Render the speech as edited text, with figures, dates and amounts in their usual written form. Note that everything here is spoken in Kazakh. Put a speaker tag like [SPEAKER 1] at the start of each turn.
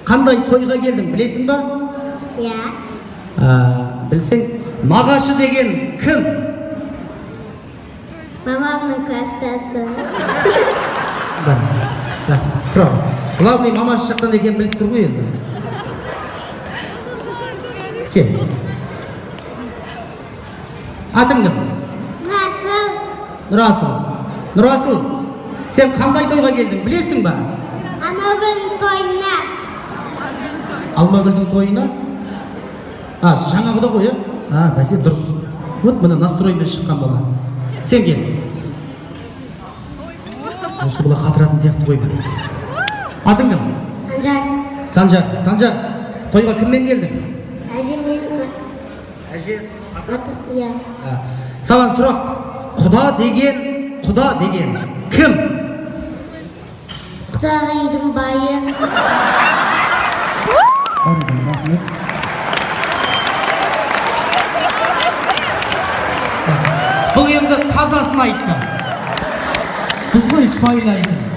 [SPEAKER 1] Қандай тойға келдің, білесің ба? Білсең, нағашы деген кім?
[SPEAKER 2] Мамамның кластасы.
[SPEAKER 1] Тұра, главный мамасы жақтан екен біліп тұр ғой енді. Кел. Атың кім? Нұрасыл. Нұрасыл, сен қандай тойға келдің, білесің ба?
[SPEAKER 2] Алмагүлдің тойына.
[SPEAKER 1] Алмагүлдің тойына? Жаңағы да ғой, бәсе дұрыс. Вот міне настроймен шыққан бала. Сен кел. Осы бұла қатыратын сияқты қой бір. Атың кім?
[SPEAKER 2] Санжар.
[SPEAKER 1] Санжар, тойға кіммен келдің?
[SPEAKER 2] Әжеммен.
[SPEAKER 1] Әже?
[SPEAKER 2] Иә.
[SPEAKER 1] Саған сұрақ, құда деген кім?
[SPEAKER 2] Құдағидың байы.
[SPEAKER 1] Бұл енді тазасын айтты. Біз ғой спайлайтын.